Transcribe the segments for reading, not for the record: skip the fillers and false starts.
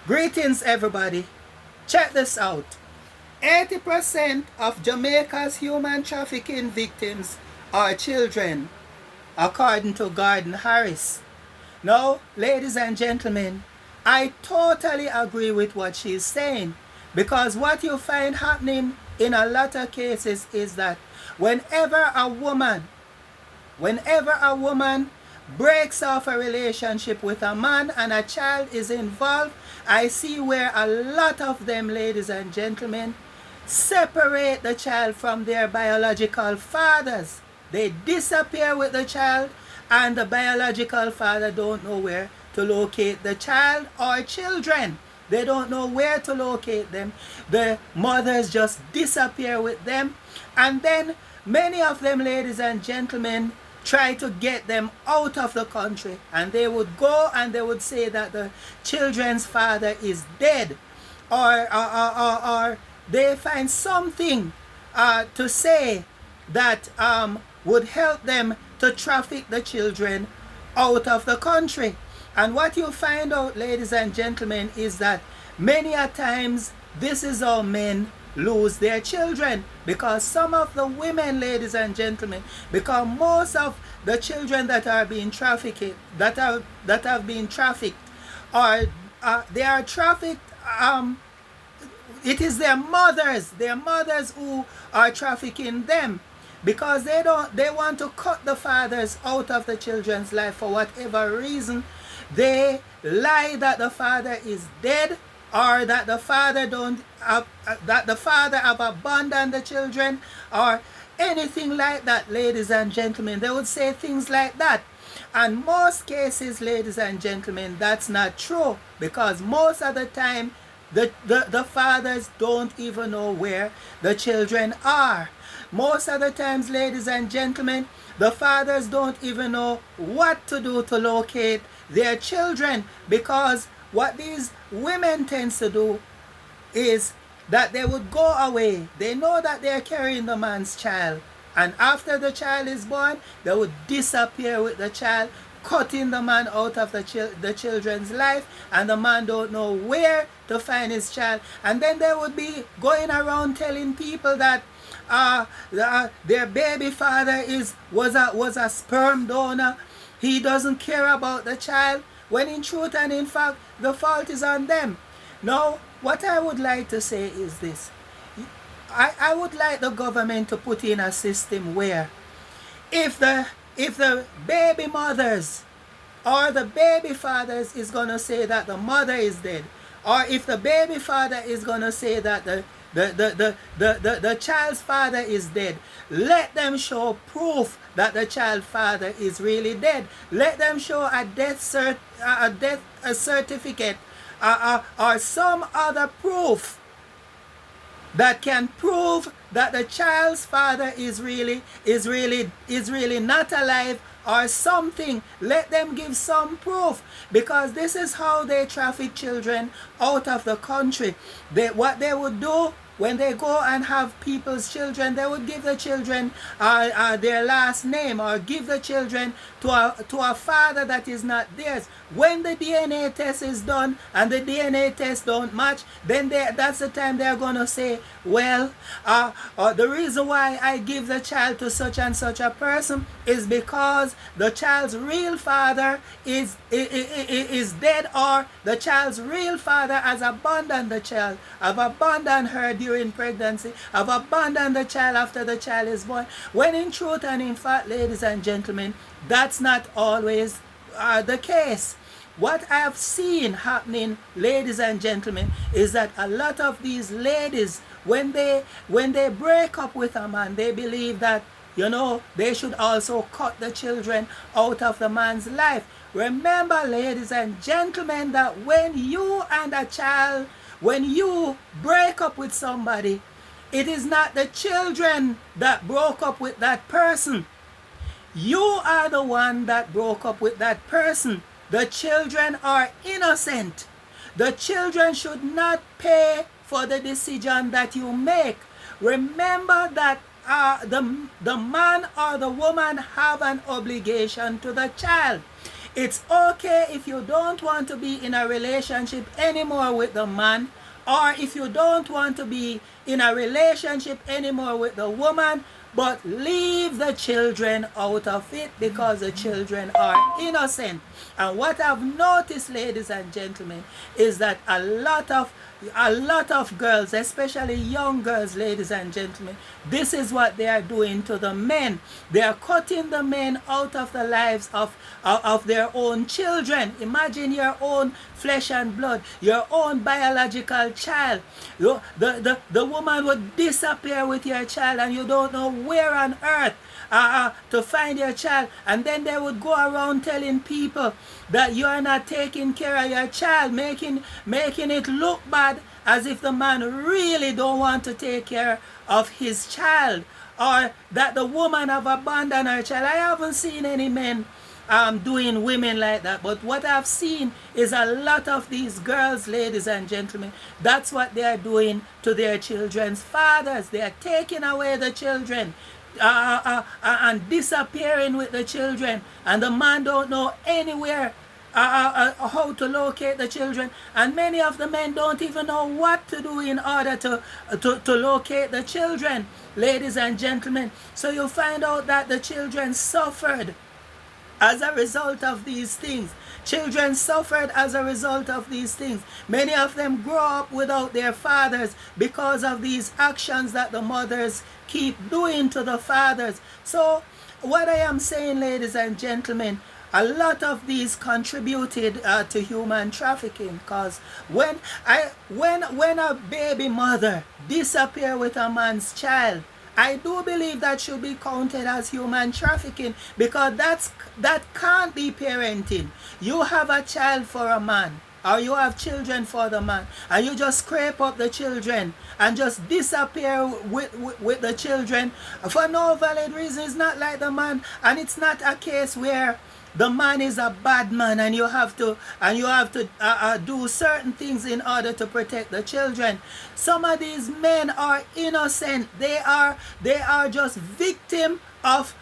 Greetings, everybody. Check this out. 80% of Jamaica's human trafficking victims are children, according to Gordon Harris. Now, ladies and gentlemen, I totally agree with what she's saying, because what you find happening in a lot of cases is that whenever a woman breaks off a relationship with a man and a child is involved, I see where a lot of them, ladies and gentlemen, separate the child from their biological fathers. They disappear with the child, and the biological father don't know where to locate the child or children. They don't know where to locate them. The mothers just disappear with them, and then many of them, ladies and gentlemen, try to get them out of the country, and they would go and they would say that the children's father is dead, or they find something to say that would help them to traffic the children out of the country. And what you find out, ladies and gentlemen, is that many a times this is how men lose their children, because some of the women, ladies and gentlemen, because most of the children that are being trafficked, that have been trafficked, or they are trafficked, it is their mothers who are trafficking them, because they want to cut the fathers out of the children's life for whatever reason. They lie that the father is dead, or that the father have abandoned the children, or anything like that, ladies and gentlemen. They would say things like that. And most cases, ladies and gentlemen, that's not true, because most of the time the fathers don't even know where the children are. Most of the times, ladies and gentlemen, the fathers don't even know what to do to locate their children, because what these women tend to do is that they would go away. They know that they're carrying the man's child, and after the child is born, they would disappear with the child, cutting the man out of the children's life, and the man don't know where to find his child. And then they would be going around telling people that their baby father was a sperm donor. He doesn't care about the child, when in truth and in fact the fault is on them. Now, what I would like to say is this. I would like the government to put in a system where if the baby mothers or the baby fathers is going to say that the mother is dead, or if the baby father is going to say that the child's father is dead, let them show proof that the child's father is really dead. Let them show a death certificate, or some other proof that can prove that the child's father is really not alive, or something. Let them give some proof, because this is how they traffic children out of the country. What they would do when they go and have people's children, they would give the children their last name, or give the children to a father that is not theirs. When the DNA test is done and the DNA test don't match, then that's the time they're going to say, well, the reason why I give the child to such and such a person is because the child's real father is dead, or the child's real father has abandoned the child, have abandoned her during pregnancy, have abandoned the child after the child is born. When in truth and in fact, ladies and gentlemen, that's not always the case. What I have seen happening, ladies and gentlemen, is that a lot of these ladies, when they break up with a man, they believe that, they should also cut the children out of the man's life. Remember, ladies and gentlemen, that when you break up with somebody, it is not the children that broke up with that person. You are the one that broke up with that person. The children are innocent. The children should not pay for the decision that you make. Remember that the man or the woman have an obligation to the child. It's okay if you don't want to be in a relationship anymore with the man, or if you don't want to be in a relationship anymore with the woman, but leave the children out of it, because the children are innocent. And what I've noticed, ladies and gentlemen, is that a lot of girls, especially young girls, ladies and gentlemen, this is what they are doing to the men. They are cutting the men out of the lives of their own children. Imagine your own flesh and blood, your own biological child. The woman would disappear with your child, and you don't know where on earth to find your child. And then they would go around telling people that you are not taking care of your child, making it look bad, as if the man really don't want to take care of his child, or that the woman have abandoned her child. I haven't seen any men doing women like that, but what I've seen is a lot of these girls, ladies and gentlemen, that's what they are doing to their children's fathers. They are taking away the children, and disappearing with the children, and the man don't know anywhere how to locate the children, and many of the men don't even know what to do in order to locate the children, ladies and gentlemen. So you find out that the children suffered as a result of these things. Children suffered as a result of these things. Many of them grow up without their fathers because of these actions that the mothers keep doing to the fathers. So what I am saying, ladies and gentlemen, a lot of these contributed to human trafficking, because when a baby mother disappear with a man's child, I do believe that should be counted as human trafficking, because that can't be parenting. You have a child for a man, or you have children for the man, and you just scrape up the children and just disappear with the children for no valid reason. It's not like the man, and it's not a case where the man is a bad man and you have to do certain things in order to protect the children. Some of these men are innocent. They are just victim of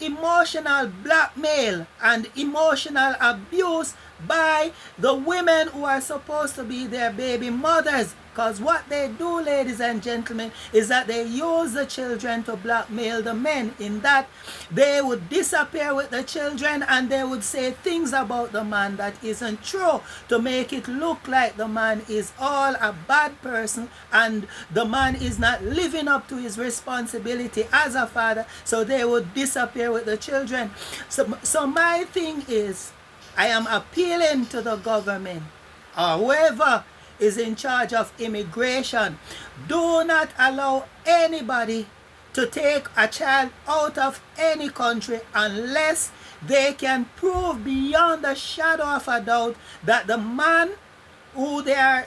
emotional blackmail and emotional abuse by the women who are supposed to be their baby mothers. Because what they do, ladies and gentlemen, is that they use the children to blackmail the men, in that they would disappear with the children and they would say things about the man that isn't true, to make it look like the man is all a bad person and the man is not living up to his responsibility as a father. So they would disappear with the children. So my thing is, I am appealing to the government, or whoever is in charge of immigration, do not allow anybody to take a child out of any country unless they can prove beyond a shadow of a doubt that the man who they are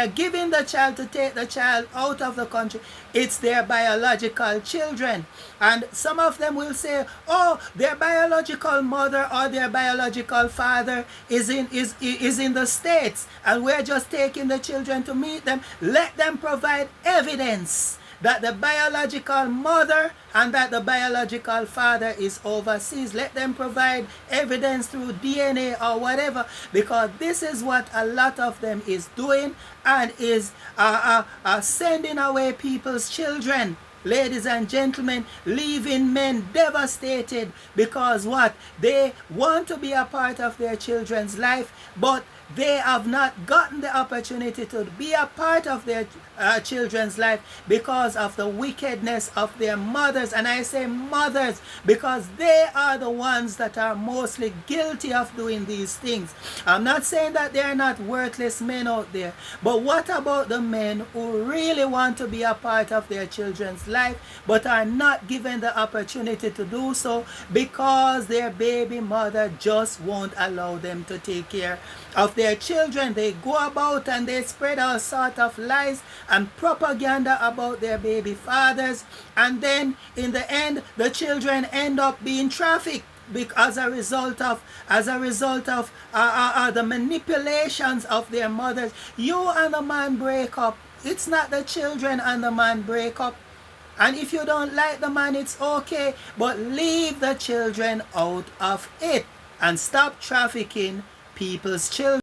giving the child to take the child out of the country, it's their biological children. And some of them will say, oh, their biological mother or their biological father is in the States, and we're just taking the children to meet them. Let them provide evidence that the biological mother and that the biological father is overseas. Let them provide evidence through DNA or whatever, because this is what a lot of them is doing, and is sending away people's children, ladies and gentlemen, leaving men devastated, because what? They want to be a part of their children's life, but they have not gotten the opportunity to be a part of their children's life because of the wickedness of their mothers. And I say mothers because they are the ones that are mostly guilty of doing these things. I'm not saying that there are not worthless men out there, but what about the men who really want to be a part of their children's life but are not given the opportunity to do so because their baby mother just won't allow them to take care of their children? They go about and they spread all sort of lies and propaganda about their baby fathers, and then in the end the children end up being trafficked as a result of the manipulations of their mothers. You and the man break up. It's not the children and the man break up. And if you don't like the man, it's okay, but leave the children out of it and stop trafficking people's children.